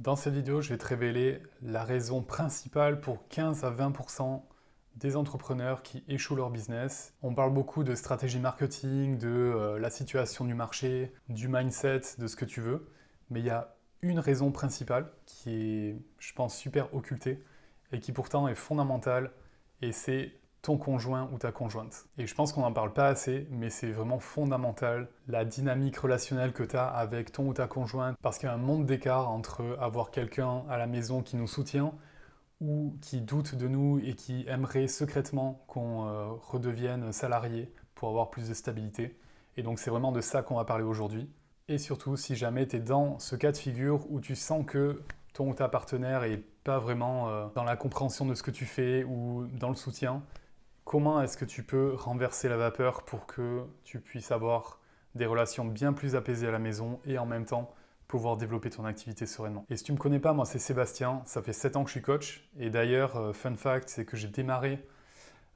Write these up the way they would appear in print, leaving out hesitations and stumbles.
Dans cette vidéo, je vais te révéler la raison principale pour 15 à 20% des entrepreneurs qui échouent leur business. On parle beaucoup de stratégie marketing, de la situation du marché, du mindset, de ce que tu veux. Mais il y a une raison principale qui est, je pense, super occultée et qui pourtant est fondamentale, et c'est ton conjoint ou ta conjointe. Et je pense qu'on n'en parle pas assez, mais c'est vraiment fondamental, la dynamique relationnelle que tu as avec ton ou ta conjointe, parce qu'il y a un monde d'écart entre avoir quelqu'un à la maison qui nous soutient ou qui doute de nous et qui aimerait secrètement qu'on redevienne salarié pour avoir plus de stabilité. Et donc c'est vraiment de ça qu'on va parler aujourd'hui. Et surtout, si jamais tu es dans ce cas de figure où tu sens que ton ou ta partenaire est pas vraiment dans la compréhension de ce que tu fais ou dans le soutien, comment est-ce que tu peux renverser la vapeur pour que tu puisses avoir des relations bien plus apaisées à la maison et en même temps pouvoir développer ton activité sereinement. Et si tu ne me connais pas, moi c'est Sébastien, ça fait 7 ans que je suis coach. Et d'ailleurs, fun fact, c'est que j'ai démarré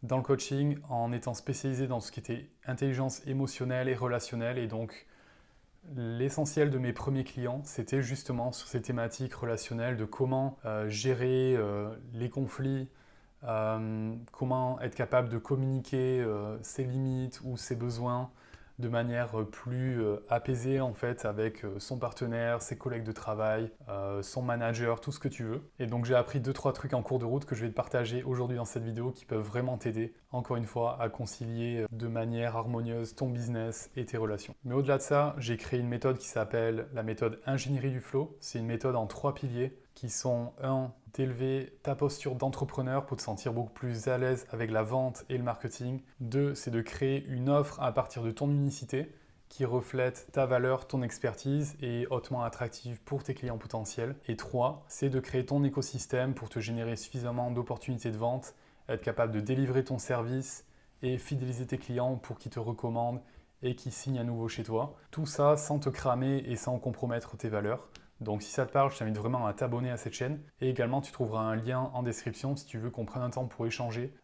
dans le coaching en étant spécialisé dans ce qui était intelligence émotionnelle et relationnelle. Et donc l'essentiel de mes premiers clients, c'était justement sur ces thématiques relationnelles de comment gérer les conflits, comment être capable de communiquer ses limites ou ses besoins de manière plus apaisée en fait avec son partenaire, ses collègues de travail, son manager, tout ce que tu veux. Et donc j'ai appris 2-3 trucs en cours de route que je vais te partager aujourd'hui dans cette vidéo qui peuvent vraiment t'aider, encore une fois, à concilier de manière harmonieuse ton business et tes relations. Mais au-delà de ça, j'ai créé une méthode qui s'appelle la méthode ingénierie du flow. C'est une méthode en 3 piliers qui sont 1. D'élever ta posture d'entrepreneur pour te sentir beaucoup plus à l'aise avec la vente et le marketing. 2. C'est de créer une offre à partir de ton unicité qui reflète ta valeur, ton expertise et est hautement attractive pour tes clients potentiels. Et 3. C'est de créer ton écosystème pour te générer suffisamment d'opportunités de vente, être capable de délivrer ton service et fidéliser tes clients pour qu'ils te recommandent et qu'ils signent à nouveau chez toi. Tout ça sans te cramer et sans compromettre tes valeurs. Donc si ça te parle, je t'invite vraiment à t'abonner à cette chaîne. Et également, tu trouveras un lien en description si tu veux qu'on prenne un temps pour échanger.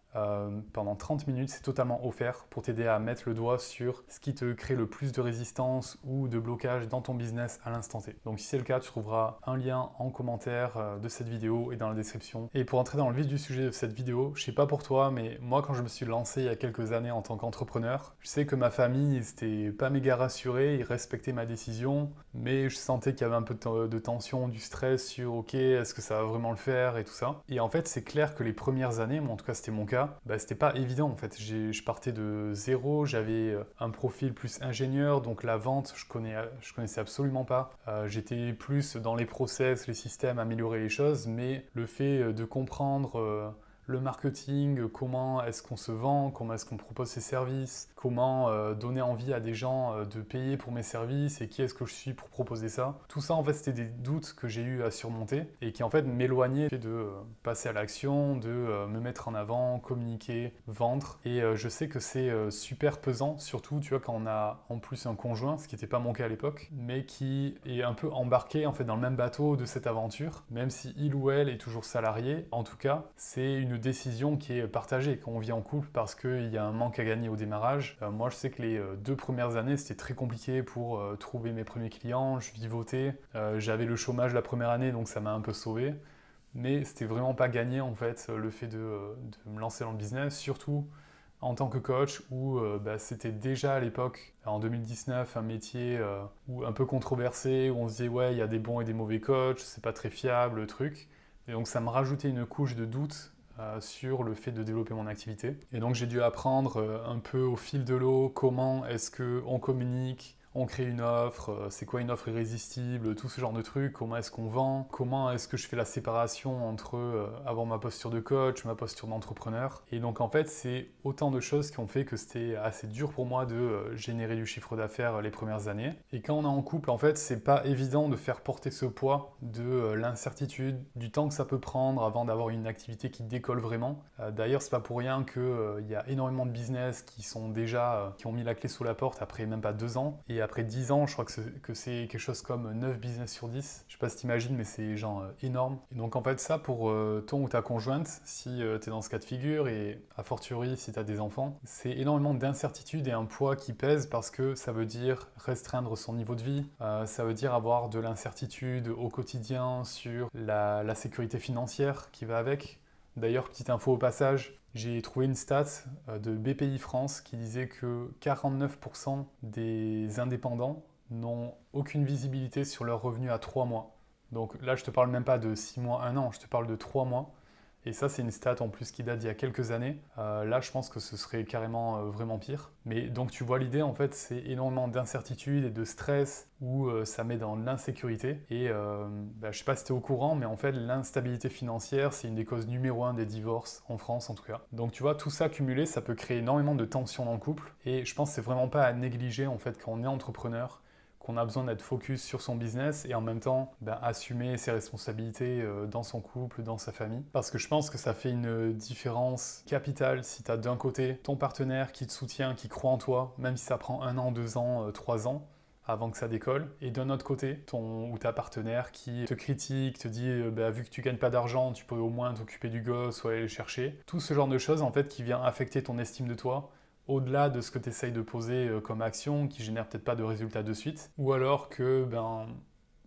Pendant 30 minutes, c'est totalement offert pour t'aider à mettre le doigt sur ce qui te crée le plus de résistance ou de blocage dans ton business à l'instant T. Donc si c'est le cas, tu trouveras un lien en commentaire de cette vidéo et dans la description. Et pour entrer dans le vif du sujet de cette vidéo, je sais pas pour toi, mais moi quand je me suis lancé il y a quelques années en tant qu'entrepreneur, je sais que ma famille, ils étaient pas méga rassurés, ils respectaient ma décision, mais je sentais qu'il y avait un peu de tension, du stress sur ok, est-ce que ça va vraiment le faire et tout ça. Et en fait, c'est clair que les premières années, moi en tout cas c'était mon cas, c'était pas évident en fait. Je partais de zéro, j'avais un profil plus ingénieur, donc la vente, je connaissais absolument pas. J'étais plus dans les process, les systèmes, améliorer les choses, mais le fait de comprendre le marketing, comment est-ce qu'on se vend, comment est-ce qu'on propose ses services, comment donner envie à des gens de payer pour mes services et qui est-ce que je suis pour proposer ça. Tout ça en fait c'était des doutes que j'ai eu à surmonter et qui en fait m'éloignaient de passer à l'action, de me mettre en avant, communiquer, vendre. Et je sais que c'est super pesant, surtout tu vois quand on a en plus un conjoint, ce qui n'était pas mon cas à l'époque, mais qui est un peu embarqué en fait dans le même bateau de cette aventure, même si il ou elle est toujours salarié. En tout cas, c'est une décision qui est partagée quand on vit en couple parce qu'il y a un manque à gagner au démarrage. Moi, je sais que les 2 premières années, c'était très compliqué pour trouver mes premiers clients, je vivotais, j'avais le chômage la première année, donc ça m'a un peu sauvé. Mais c'était vraiment pas gagné en fait le fait de me lancer dans le business, surtout en tant que coach où c'était déjà à l'époque, en 2019, un métier où un peu controversé, où on se disait ouais, il y a des bons et des mauvais coachs, c'est pas très fiable le truc. Et donc ça me rajoutait une couche de doute sur le fait de développer mon activité. Et donc j'ai dû apprendre un peu au fil de l'eau comment est-ce qu'on communique, on crée une offre, c'est quoi une offre irrésistible, tout ce genre de trucs, comment est-ce qu'on vend, comment est-ce que je fais la séparation entre avoir ma posture de coach, ma posture d'entrepreneur. Et donc en fait, c'est autant de choses qui ont fait que c'était assez dur pour moi de générer du chiffre d'affaires les premières années. Et quand on est en couple, en fait, c'est pas évident de faire porter ce poids de l'incertitude, du temps que ça peut prendre avant d'avoir une activité qui décolle vraiment. D'ailleurs, c'est pas pour rien qu'il y a énormément de business qui sont déjà, qui ont mis la clé sous la porte après même pas 2 ans. Et Et après 10 ans, je crois que c'est quelque chose comme 9 business sur 10. Je sais pas si t'imagines, mais c'est genre énorme. Et donc en fait ça, pour ton ou ta conjointe, si tu es dans ce cas de figure, et a fortiori si tu as des enfants, c'est énormément d'incertitude et un poids qui pèse parce que ça veut dire restreindre son niveau de vie, ça veut dire avoir de l'incertitude au quotidien sur la sécurité financière qui va avec. D'ailleurs, petite info au passage, j'ai trouvé une stat de BPI France qui disait que 49% des indépendants n'ont aucune visibilité sur leurs revenus à 3 mois. Donc là, je te parle même pas de 6 mois, 1 an, je te parle de 3 mois. Et ça, c'est une stat en plus qui date d'il y a quelques années. Là, je pense que ce serait carrément vraiment pire. Mais donc, tu vois l'idée, en fait, c'est énormément d'incertitude et de stress où ça met dans l'insécurité. Et je ne sais pas si tu es au courant, mais en fait, l'instabilité financière, c'est une des causes numéro 1 des divorces, en France en tout cas. Donc, tu vois, tout ça cumulé, ça peut créer énormément de tensions dans le couple. Et je pense que c'est vraiment pas à négliger, en fait, quand on est entrepreneur, qu'on a besoin d'être focus sur son business et en même temps assumer ses responsabilités dans son couple, dans sa famille. Parce que je pense que ça fait une différence capitale si tu as d'un côté ton partenaire qui te soutient, qui croit en toi, même si ça prend 1 an, 2 ans, 3 ans avant que ça décolle, et d'un autre côté, ton ou ta partenaire qui te critique, te dit vu que tu gagnes pas d'argent, tu peux au moins t'occuper du gosse ou aller le chercher. Tout ce genre de choses en fait qui vient affecter ton estime de toi, au-delà de ce que tu essayes de poser comme action, qui génère peut-être pas de résultats de suite, ou alors que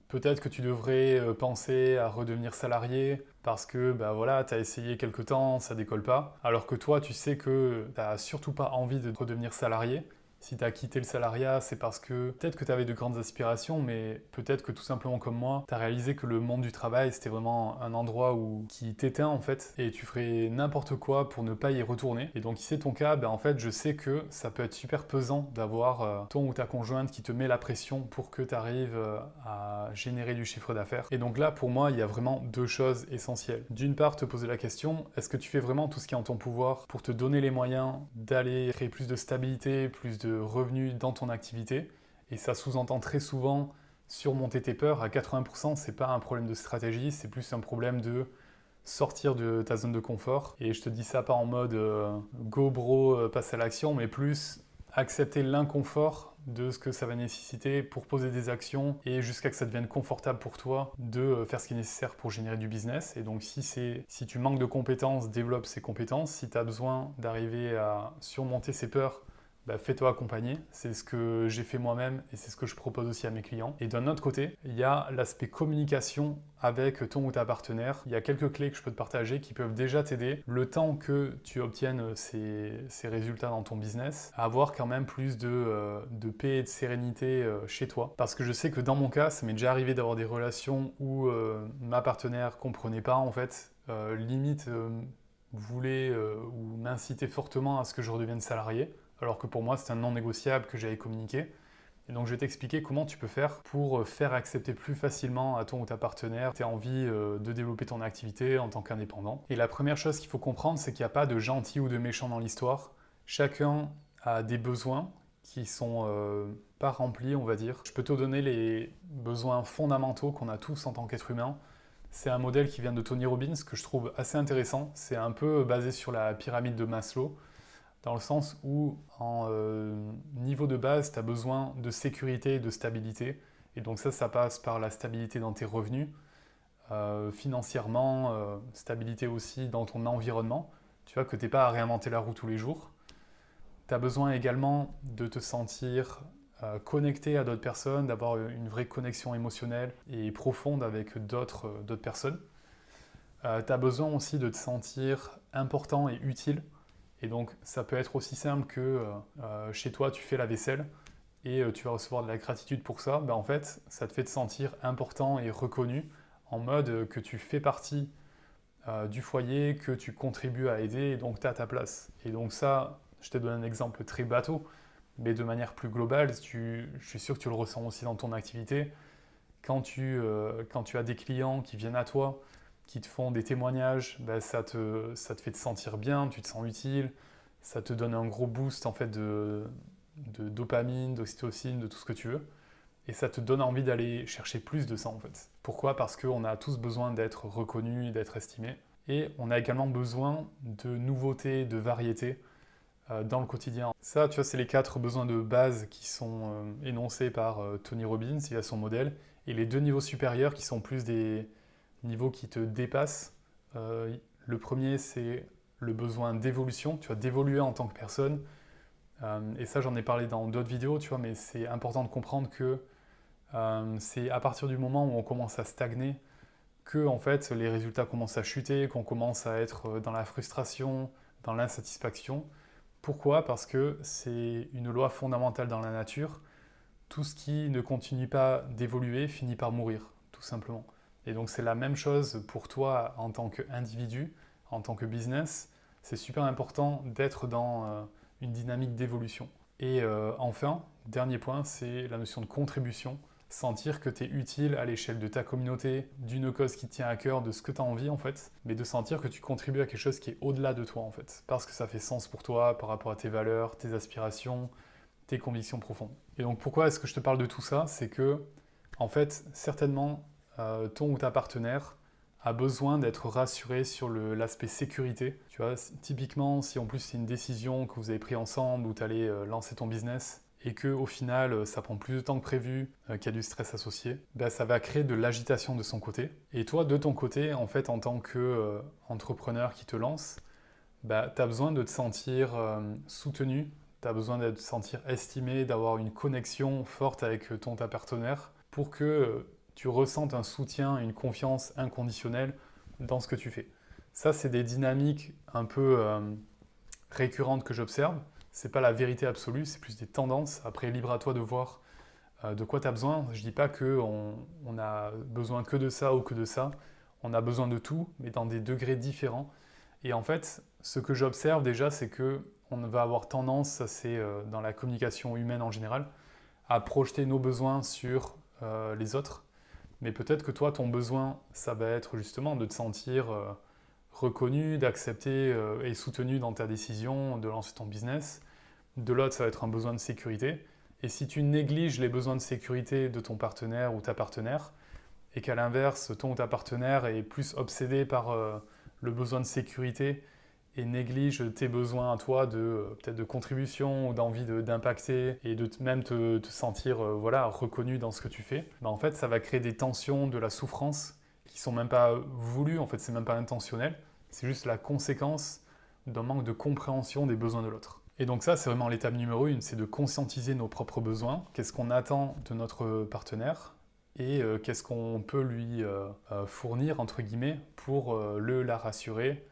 peut-être que tu devrais penser à redevenir salarié parce que voilà, tu as essayé quelque temps, ça décolle pas, alors que toi tu sais que tu n'as surtout pas envie de redevenir salarié. Si tu as quitté le salariat, c'est parce que peut-être que tu avais de grandes aspirations, mais peut-être que tout simplement comme moi, tu as réalisé que le monde du travail, c'était vraiment un endroit qui t'éteint en fait, et tu ferais n'importe quoi pour ne pas y retourner. Et donc si c'est ton cas, en fait, je sais que ça peut être super pesant d'avoir ton ou ta conjointe qui te met la pression pour que tu arrives à générer du chiffre d'affaires. Et donc là, pour moi, il y a vraiment 2 choses essentielles. D'une part, te poser la question, est-ce que tu fais vraiment tout ce qui est en ton pouvoir pour te donner les moyens d'aller créer plus de stabilité, plus de revenus dans ton activité? Et ça sous-entend très souvent surmonter tes peurs. À 80%, c'est pas un problème de stratégie, c'est plus un problème de sortir de ta zone de confort. Et je te dis ça pas en mode go bro, passe à l'action, mais plus accepter l'inconfort de ce que ça va nécessiter pour poser des actions et jusqu'à que ça devienne confortable pour toi de faire ce qui est nécessaire pour générer du business. Et donc si tu manques de compétences, développe ces compétences. Si tu as besoin d'arriver à surmonter ces peurs, fais-toi accompagner. C'est ce que j'ai fait moi-même et c'est ce que je propose aussi à mes clients. Et d'un autre côté, il y a l'aspect communication avec ton ou ta partenaire. Il y a quelques clés que je peux te partager qui peuvent déjà t'aider le temps que tu obtiennes ces résultats dans ton business, à avoir quand même plus de paix et de sérénité chez toi. Parce que je sais que dans mon cas, ça m'est déjà arrivé d'avoir des relations où ma partenaire comprenait pas en fait, limite voulait ou m'incitait fortement à ce que je redevienne salarié, alors que pour moi c'est un non négociable que j'avais communiqué. Et donc je vais t'expliquer comment tu peux faire pour faire accepter plus facilement à ton ou ta partenaire que tu as envie de développer ton activité en tant qu'indépendant. Et la première chose qu'il faut comprendre, c'est qu'il n'y a pas de gentil ou de méchant dans l'histoire. Chacun a des besoins qui sont pas remplis, on va dire. Je peux te donner les besoins fondamentaux qu'on a tous en tant qu'être humain. C'est un modèle qui vient de Tony Robbins que je trouve assez intéressant. C'est un peu basé sur la pyramide de Maslow, dans le sens où en niveau de base, tu as besoin de sécurité et de stabilité. Et donc ça passe par la stabilité dans tes revenus, financièrement, stabilité aussi dans ton environnement. Tu vois que tu n'es pas à réinventer la roue tous les jours. Tu as besoin également de te sentir connecté à d'autres personnes, d'avoir une vraie connexion émotionnelle et profonde avec d'autres personnes. Tu as besoin aussi de te sentir important et utile. Et donc, ça peut être aussi simple que chez toi, tu fais la vaisselle et tu vas recevoir de la gratitude pour ça. En fait, ça te fait te sentir important et reconnu en mode que tu fais partie du foyer, que tu contribues à aider et donc tu as ta place. Et donc ça, je t'ai donné un exemple très bateau, mais de manière plus globale, je suis sûr que tu le ressens aussi dans ton activité. Quand tu as des clients qui viennent à toi, qui te font des témoignages, ça te fait te sentir bien, tu te sens utile, ça te donne un gros boost en fait de dopamine, d'oxytocine, de tout ce que tu veux. Et ça te donne envie d'aller chercher plus de ça en fait. Pourquoi? Parce qu'on a tous besoin d'être reconnus, d'être estimés. Et on a également besoin de nouveautés, de variété. dans le quotidien. Ça, tu vois, c'est les 4 besoins de base qui sont énoncés par Tony Robbins, il a son modèle, et les 2 niveaux supérieurs qui sont plus des niveaux qui te dépassent. Le premier, c'est le besoin d'évolution, tu vois, d'évoluer en tant que personne. Et ça, j'en ai parlé dans d'autres vidéos, tu vois, mais c'est important de comprendre que c'est à partir du moment où on commence à stagner que en fait, les résultats commencent à chuter, qu'on commence à être dans la frustration, dans l'insatisfaction. Pourquoi? Parce que c'est une loi fondamentale dans la nature. Tout ce qui ne continue pas d'évoluer finit par mourir, tout simplement. Et donc c'est la même chose pour toi en tant qu'individu, en tant que business. C'est super important d'être dans une dynamique d'évolution. Et enfin, dernier point, c'est la notion de contribution. Sentir que tu es utile à l'échelle de ta communauté, d'une cause qui te tient à cœur, de ce que tu as envie en fait, mais de sentir que tu contribues à quelque chose qui est au-delà de toi en fait, parce que ça fait sens pour toi par rapport à tes valeurs, tes aspirations, tes convictions profondes. Et donc pourquoi est-ce que je te parle de tout ça? C'est que, en fait, certainement, ton ou ta partenaire a besoin d'être rassuré sur l'aspect sécurité. Tu vois, typiquement, si en plus c'est une décision que vous avez prise ensemble ou tu allais lancer ton business, et que au final ça prend plus de temps que prévu, qu'il y a du stress associé, ben, ça va créer de l'agitation de son côté. Et toi, de ton côté, en fait, en tant qu'entrepreneur qui te lance, ben, tu as besoin de te sentir soutenu, tu as besoin de te sentir estimé, d'avoir une connexion forte avec ta partenaire pour que tu ressentes un soutien, une confiance inconditionnelle dans ce que tu fais. Ça, c'est des dynamiques un peu récurrentes que j'observe. C'est pas la vérité absolue, c'est plus des tendances. Après, libre à toi de voir de quoi tu as besoin. Je dis pas qu'on a besoin que de ça ou que de ça. On a besoin de tout, mais dans des degrés différents. Et en fait, ce que j'observe déjà, c'est que on va avoir tendance, ça c'est dans la communication humaine en général, à projeter nos besoins sur les autres. Mais peut-être que toi, ton besoin, ça va être justement de te sentir reconnu, d'accepter et soutenu dans ta décision de lancer ton business. De l'autre, ça va être un besoin de sécurité. Et si tu négliges les besoins de sécurité de ton partenaire ou ta partenaire, et qu'à l'inverse, ton ou ta partenaire est plus obsédé par le besoin de sécurité et néglige tes besoins à toi de peut-être de contribution ou d'envie d'impacter et de même te sentir voilà, reconnu dans ce que tu fais, ben en fait ça va créer des tensions, de la souffrance qui sont même pas voulues, en fait c'est même pas intentionnel, c'est juste la conséquence d'un manque de compréhension des besoins de l'autre. Et donc ça c'est vraiment l'étape numéro 1, c'est de conscientiser nos propres besoins, qu'est-ce qu'on attend de notre partenaire, et qu'est-ce qu'on peut lui fournir, entre guillemets, pour la rassurer,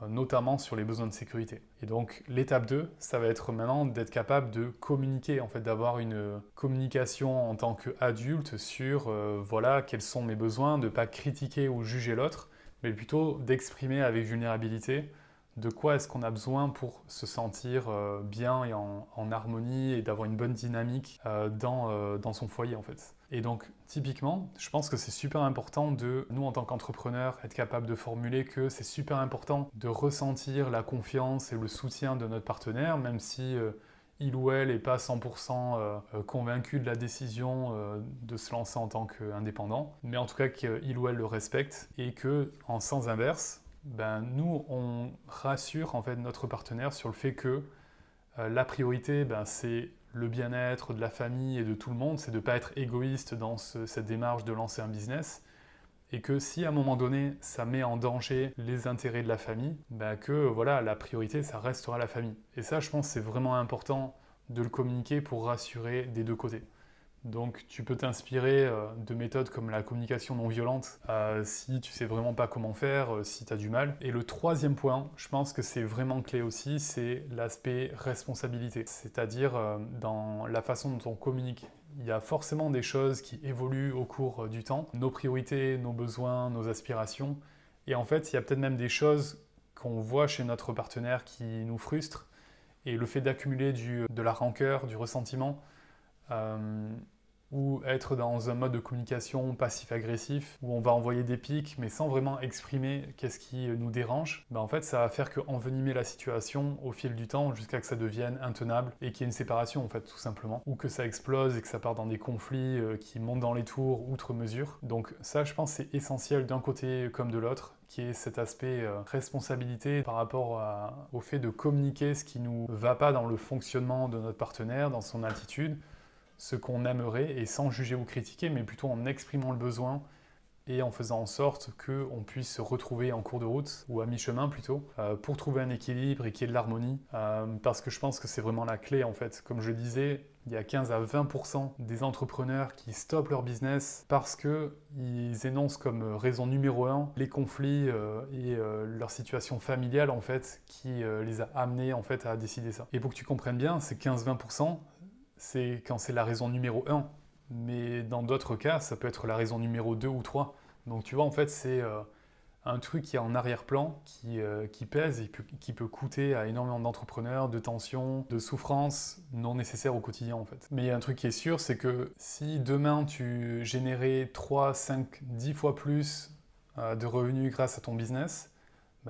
notamment sur les besoins de sécurité. Et donc l'étape 2, ça va être maintenant d'être capable de communiquer, en fait, d'avoir une communication en tant qu'adulte sur, voilà, quels sont mes besoins, de ne pas critiquer ou juger l'autre, mais plutôt d'exprimer avec vulnérabilité de quoi est-ce qu'on a besoin pour se sentir bien et en harmonie et d'avoir une bonne dynamique dans son foyer en fait. Et donc typiquement, je pense que c'est super important de, nous en tant qu'entrepreneurs, être capable de formuler que c'est super important de ressentir la confiance et le soutien de notre partenaire, même si il ou elle n'est pas 100% convaincu de la décision de se lancer en tant qu'indépendant, mais en tout cas qu'il ou elle le respecte et que en sens inverse, ben, nous, on rassure en fait notre partenaire sur le fait que la priorité, ben, c'est le bien-être de la famille et de tout le monde, c'est de ne pas être égoïste dans cette démarche de lancer un business, et que si à un moment donné, ça met en danger les intérêts de la famille, ben, que voilà, la priorité, ça restera la famille. Et ça, je pense c'est vraiment important de le communiquer pour rassurer des deux côtés. Donc tu peux t'inspirer de méthodes comme la communication non violente si tu sais vraiment pas comment faire, si tu as du mal. Et le troisième point, je pense que c'est vraiment clé aussi, c'est l'aspect responsabilité. C'est-à-dire dans la façon dont on communique. Il y a forcément des choses qui évoluent au cours du temps, nos priorités, nos besoins, nos aspirations. Et en fait, il y a peut-être même des choses qu'on voit chez notre partenaire qui nous frustrent. Et le fait d'accumuler de la rancœur, du ressentiment, ou être dans un mode de communication passif-agressif, où on va envoyer des pics, mais sans vraiment exprimer qu'est-ce qui nous dérange, en fait, ça va faire qu'envenimer la situation au fil du temps jusqu'à que ça devienne intenable et qu'il y ait une séparation, en fait, tout simplement, ou que ça explose et que ça part dans des conflits qui montent dans les tours outre mesure. Donc ça, je pense, c'est essentiel d'un côté comme de l'autre, qui est cet aspect responsabilité par rapport au fait de communiquer ce qui nous va pas dans le fonctionnement de notre partenaire, dans son attitude, ce qu'on aimerait, et sans juger ou critiquer, mais plutôt en exprimant le besoin et en faisant en sorte qu'on puisse se retrouver en cours de route, ou à mi-chemin plutôt, pour trouver un équilibre et qu'il y ait de l'harmonie, parce que je pense que c'est vraiment la clé en fait. Comme je disais, il y a 15 à 20% des entrepreneurs qui stoppent leur business parce qu'ils énoncent comme raison numéro 1 les conflits et leur situation familiale en fait, qui les a amenés en fait à décider ça. Et pour que tu comprennes bien, ces 15-20%, c'est quand c'est la raison numéro 1. Mais dans d'autres cas, ça peut être la raison numéro 2 ou 3. Donc tu vois, en fait, c'est un truc qui est en arrière-plan, qui pèse et qui peut coûter à énormément d'entrepreneurs, de tensions, de souffrances non nécessaires au quotidien, en fait. Mais il y a un truc qui est sûr, c'est que si demain tu générais 3, 5, 10 fois plus de revenus grâce à ton business,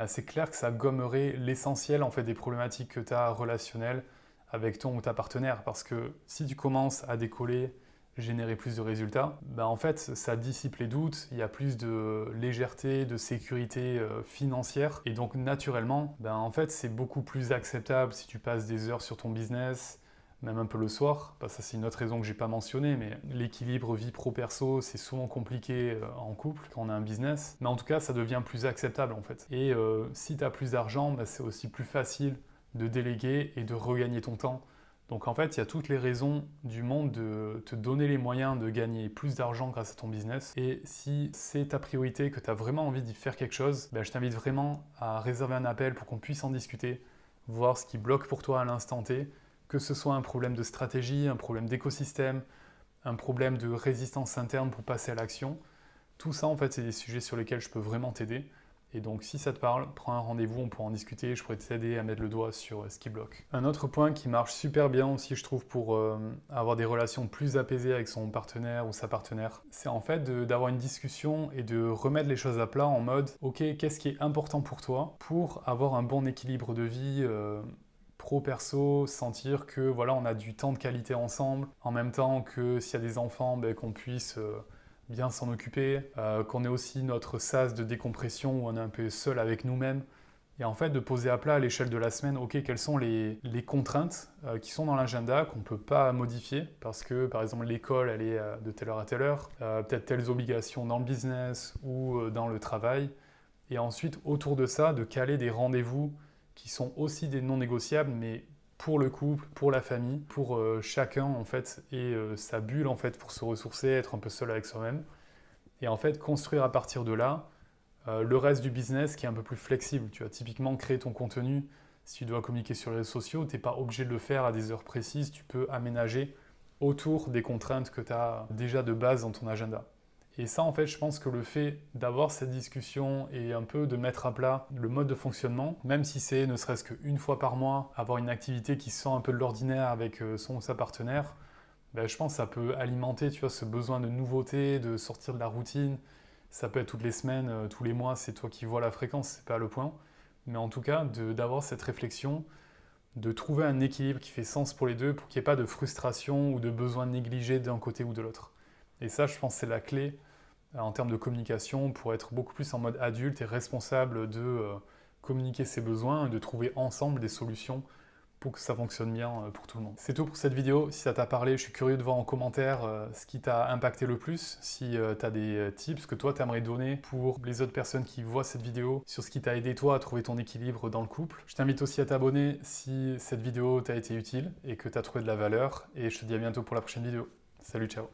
c'est clair que ça gommerait l'essentiel, en fait, des problématiques que tu as relationnelles avec ton ou ta partenaire. Parce que si tu commences à décoller, générer plus de résultats, en fait, ça dissipe les doutes, il y a plus de légèreté, de sécurité financière, et donc naturellement, en fait, c'est beaucoup plus acceptable si tu passes des heures sur ton business, même un peu le soir. Ça, c'est une autre raison que j'ai pas mentionnée, mais l'équilibre vie pro-perso, c'est souvent compliqué en couple quand on a un business, mais en tout cas, ça devient plus acceptable en fait. Et si tu as plus d'argent, c'est aussi plus facile de déléguer et de regagner ton temps. Donc en fait, il y a toutes les raisons du monde de te donner les moyens de gagner plus d'argent grâce à ton business. Et si c'est ta priorité, que tu as vraiment envie d'y faire quelque chose, je t'invite vraiment à réserver un appel pour qu'on puisse en discuter, voir ce qui bloque pour toi à l'instant T, que ce soit un problème de stratégie, un problème d'écosystème, un problème de résistance interne pour passer à l'action. Tout ça, en fait, c'est des sujets sur lesquels je peux vraiment t'aider. Et donc, si ça te parle, prends un rendez-vous, on pourra en discuter, je pourrais t'aider à mettre le doigt sur ce qui bloque. Un autre point qui marche super bien aussi, je trouve, pour avoir des relations plus apaisées avec son partenaire ou sa partenaire, c'est en fait d'avoir une discussion et de remettre les choses à plat en mode « Ok, qu'est-ce qui est important pour toi pour avoir un bon équilibre de vie pro-perso, sentir que voilà, on a du temps de qualité ensemble, en même temps que s'il y a des enfants, qu'on puisse... bien s'en occuper, qu'on ait aussi notre sas de décompression où on est un peu seul avec nous-mêmes. Et en fait, de poser à plat à l'échelle de la semaine, ok, quelles sont les contraintes qui sont dans l'agenda, qu'on ne peut pas modifier, parce que, par exemple, l'école, elle est de telle heure à telle heure, peut-être telles obligations dans le business ou dans le travail. Et ensuite, autour de ça, de caler des rendez-vous qui sont aussi des non négociables, mais pour le couple, pour la famille, pour chacun en fait, et sa bulle en fait pour se ressourcer, être un peu seul avec soi-même. Et en fait, construire à partir de là le reste du business qui est un peu plus flexible. Tu vas typiquement créer ton contenu. Si tu dois communiquer sur les réseaux sociaux, tu n'es pas obligé de le faire à des heures précises. Tu peux aménager autour des contraintes que tu as déjà de base dans ton agenda. Et ça, en fait, je pense que le fait d'avoir cette discussion et un peu de mettre à plat le mode de fonctionnement, même si c'est ne serait-ce qu'une fois par mois, avoir une activité qui sort un peu de l'ordinaire avec son ou sa partenaire, je pense que ça peut alimenter, tu vois, ce besoin de nouveauté, de sortir de la routine. Ça peut être toutes les semaines, tous les mois, c'est toi qui vois la fréquence, c'est pas le point. Mais en tout cas, d'avoir cette réflexion, de trouver un équilibre qui fait sens pour les deux, pour qu'il n'y ait pas de frustration ou de besoin négligé d'un côté ou de l'autre. Et ça, je pense que c'est la clé en termes de communication pour être beaucoup plus en mode adulte et responsable de communiquer ses besoins et de trouver ensemble des solutions pour que ça fonctionne bien pour tout le monde. C'est tout pour cette vidéo. Si ça t'a parlé, je suis curieux de voir en commentaire ce qui t'a impacté le plus, si tu as des tips que toi t'aimerais donner pour les autres personnes qui voient cette vidéo, sur ce qui t'a aidé toi à trouver ton équilibre dans le couple. Je t'invite aussi à t'abonner si cette vidéo t'a été utile et que tu as trouvé de la valeur, et je te dis à bientôt pour la prochaine vidéo. Salut, ciao!